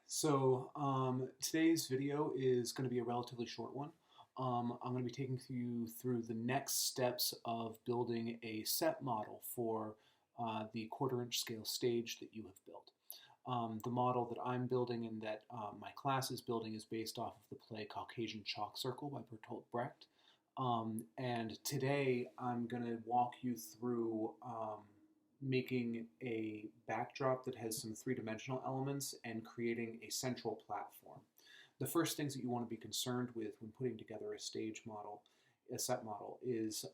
Today's video is going to be a relatively short one. I'm going to be taking you through the next steps of building a set model for the quarter-inch scale stage that you have built. The model that I'm building and that my class is building is based off of the play Caucasian Chalk Circle by Bertolt Brecht. And today I'm going to walk you through making a backdrop that has some three-dimensional elements and creating a central platform. The first things that you want to be concerned with when putting together a stage model, a set model, is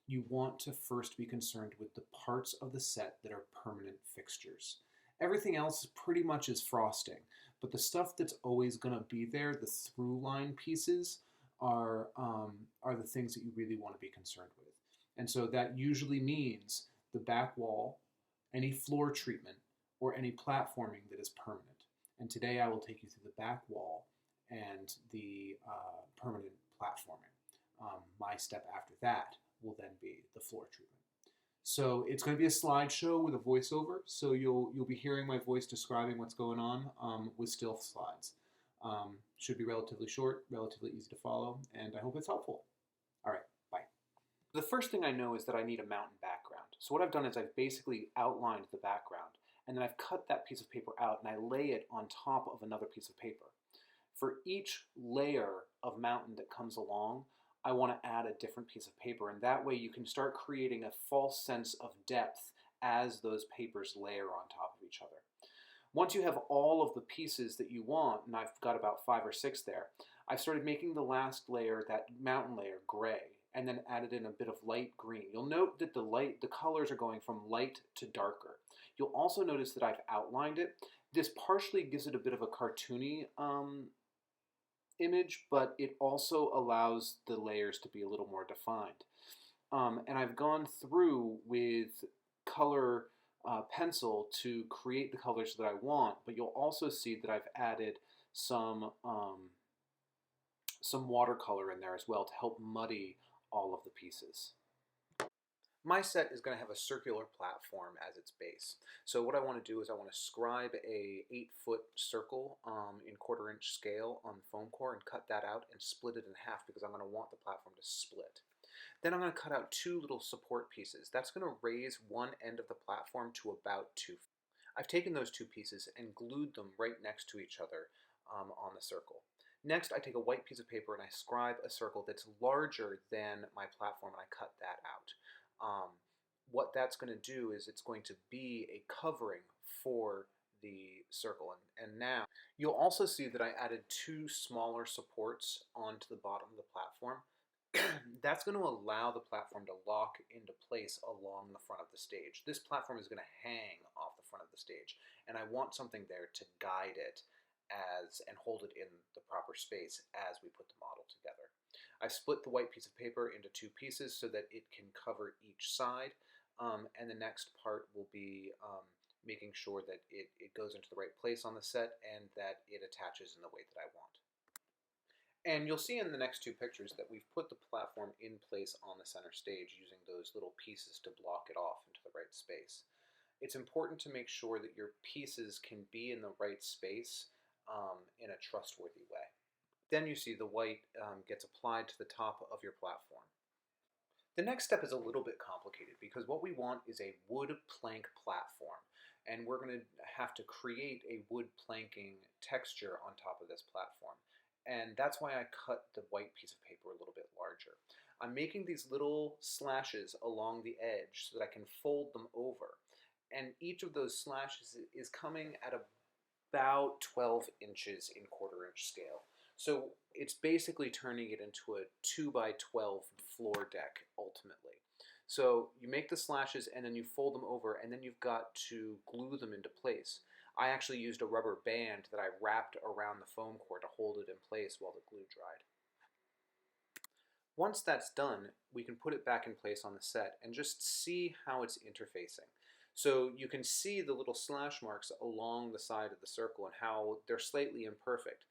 you want to first be concerned with the parts of the set that are permanent fixtures. Everything else pretty much is frosting, but the stuff that's always going to be there, the through line pieces, are the things that you really want to be concerned with. And so that usually means the back wall, any floor treatment, or any platforming that is permanent. And today I will take you through the back wall and the permanent platforming. My step after that will then be the floor treatment. So it's going to be a slideshow with a voiceover, so you'll be hearing my voice describing what's going on with still slides. Should be relatively short, relatively easy to follow, and I hope it's helpful. All right, bye. The first thing I know is that I need a mountain background. So what I've done is I've basically outlined the background, and then I've cut that piece of paper out and I lay it on top of another piece of paper. For each layer of mountain that comes along, I want to add a different piece of paper, and that way you can start creating a false sense of depth as those papers layer on top of each other. Once you have all of the pieces that you want, and I've got about 5 or 6 there, I've started making the last layer, that mountain layer, gray, and then added in a bit of light green. You'll note that the colors are going from light to darker. You'll also notice that I've outlined it. This partially gives it a bit of a cartoony image, but it also allows the layers to be a little more defined. And I've gone through with color pencil to create the colors that I want, but you'll also see that I've added some watercolor in there as well to help muddy all of the pieces. My set is going to have a circular platform as its base. So what I want to do is I want to scribe a 8-foot circle in quarter-inch scale on the foam core and cut that out and split it in half because I'm going to want the platform to split. Then I'm going to cut out 2 little support pieces. That's going to raise one end of the platform to about 2 feet. I've taken those 2 pieces and glued them right next to each other on the circle. Next, I take a white piece of paper and I scribe a circle that's larger than my platform, and I cut that out. What that's going to do is it's going to be a covering for the circle. And now you'll also see that I added 2 smaller supports onto the bottom of the platform. That's going to allow the platform to lock into place along the front of the stage. This platform is going to hang off the front of the stage, and I want something there to guide it and hold it in the proper space as we put the model together. I've split the white piece of paper into 2 pieces so that it can cover each side, and the next part will be making sure that it goes into the right place on the set and that it attaches in the way that I want. And you'll see in the next 2 pictures that we've put the platform in place on the center stage using those little pieces to block it off into the right space. It's important to make sure that your pieces can be in the right space in a trustworthy way. Then you see the white gets applied to the top of your platform. The next step is a little bit complicated because what we want is a wood plank platform, and we're going to have to create a wood planking texture on top of this platform. And that's why I cut the white piece of paper a little bit larger. I'm making these little slashes along the edge so that I can fold them over. And each of those slashes is coming at about 12 inches in quarter-inch scale. So it's basically turning it into a 2x12 floor deck ultimately. So you make the slashes and then you fold them over, and then you've got to glue them into place. I actually used a rubber band that I wrapped around the foam core to hold it in place while the glue dried. Once that's done, we can put it back in place on the set and just see how it's interfacing. So you can see the little slash marks along the side of the circle and how they're slightly imperfect.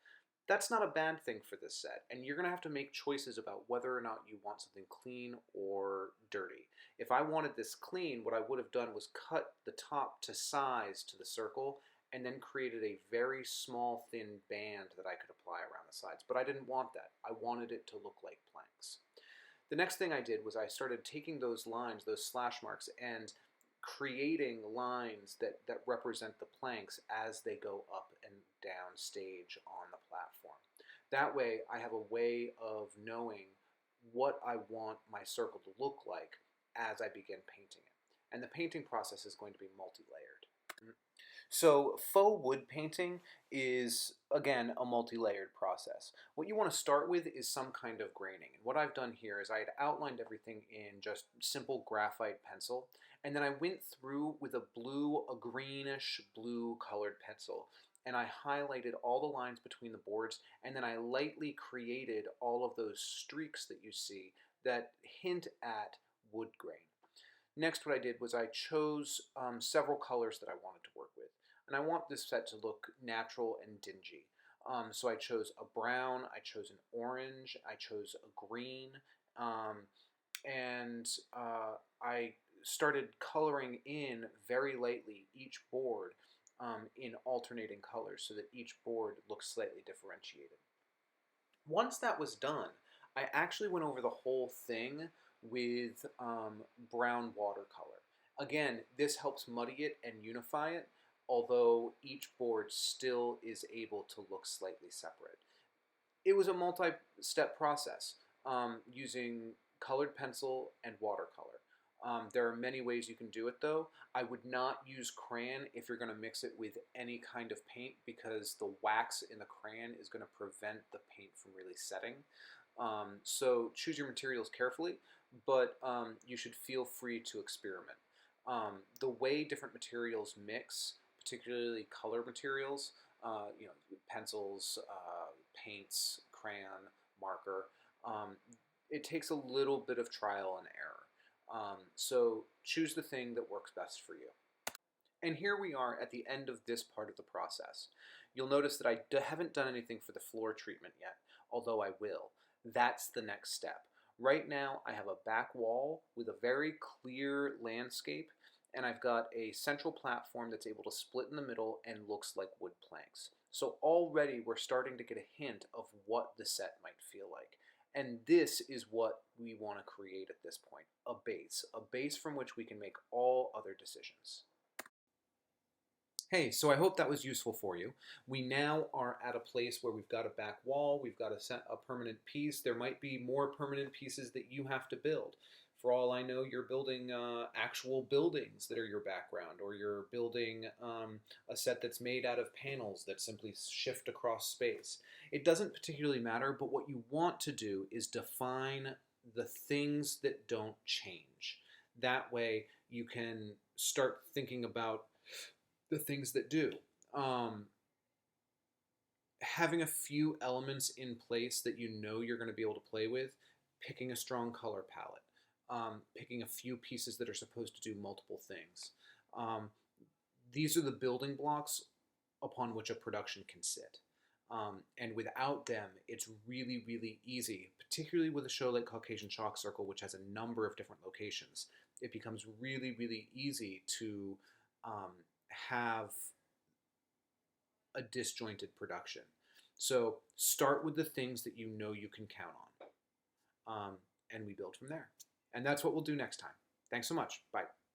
That's not a bad thing for this set, and you're going to have to make choices about whether or not you want something clean or dirty. If I wanted this clean, what I would have done was cut the top to size to the circle and then created a very small thin band that I could apply around the sides. But I didn't want that. I wanted it to look like planks. The next thing I did was I started taking those lines, those slash marks, and creating lines that represent the planks as they go up and down stage on the platform. That way I have a way of knowing what I want my circle to look like as I begin painting it. And the painting process is going to be multi-layered. So faux wood painting is, again, a multi-layered process. What you want to start with is some kind of graining. And what I've done here is I had outlined everything in just simple graphite pencil, and then I went through with a greenish blue colored pencil, and I highlighted all the lines between the boards, and then I lightly created all of those streaks that you see that hint at wood grain. Next, what I did was I chose several colors that I wanted to work with. And I want this set to look natural and dingy. So I chose a brown, I chose an orange, I chose a green, and I started coloring in very lightly each board in alternating colors so that each board looks slightly differentiated. Once that was done, I actually went over the whole thing with brown watercolor. Again, this helps muddy it and unify it, although each board still is able to look slightly separate. It was a multi-step process using colored pencil and watercolor. There are many ways you can do it though. I would not use crayon if you're going to mix it with any kind of paint because the wax in the crayon is going to prevent the paint from really setting. So choose your materials carefully, but you should feel free to experiment. The way different materials mix, particularly color materials, pencils, paints, crayon, marker, it takes a little bit of trial and error. So choose the thing that works best for you. And here we are at the end of this part of the process. You'll notice that I haven't done anything for the floor treatment yet, although I will. That's the next step. Right now I have a back wall with a very clear landscape, and I've got a central platform that's able to split in the middle and looks like wood planks. So already we're starting to get a hint of what the set might feel like. And this is what we want to create at this point, a base from which we can make all other decisions. Hey, so I hope that was useful for you. We now are at a place where we've got a back wall, we've got a permanent piece. There might be more permanent pieces that you have to build. For all I know, you're building actual buildings that are your background, or you're building a set that's made out of panels that simply shift across space. It doesn't particularly matter, but what you want to do is define the things that don't change. That way you can start thinking about the things that do. Having a few elements in place that you know you're going to be able to play with, picking a strong color palette, picking a few pieces that are supposed to do multiple things. These are the building blocks upon which a production can sit. And without them, it's really, really easy, particularly with a show like Caucasian Chalk Circle, which has a number of different locations. It becomes really, really easy to have a disjointed production. So start with the things that you know you can count on, and we build from there. And that's what we'll do next time. Thanks so much. Bye.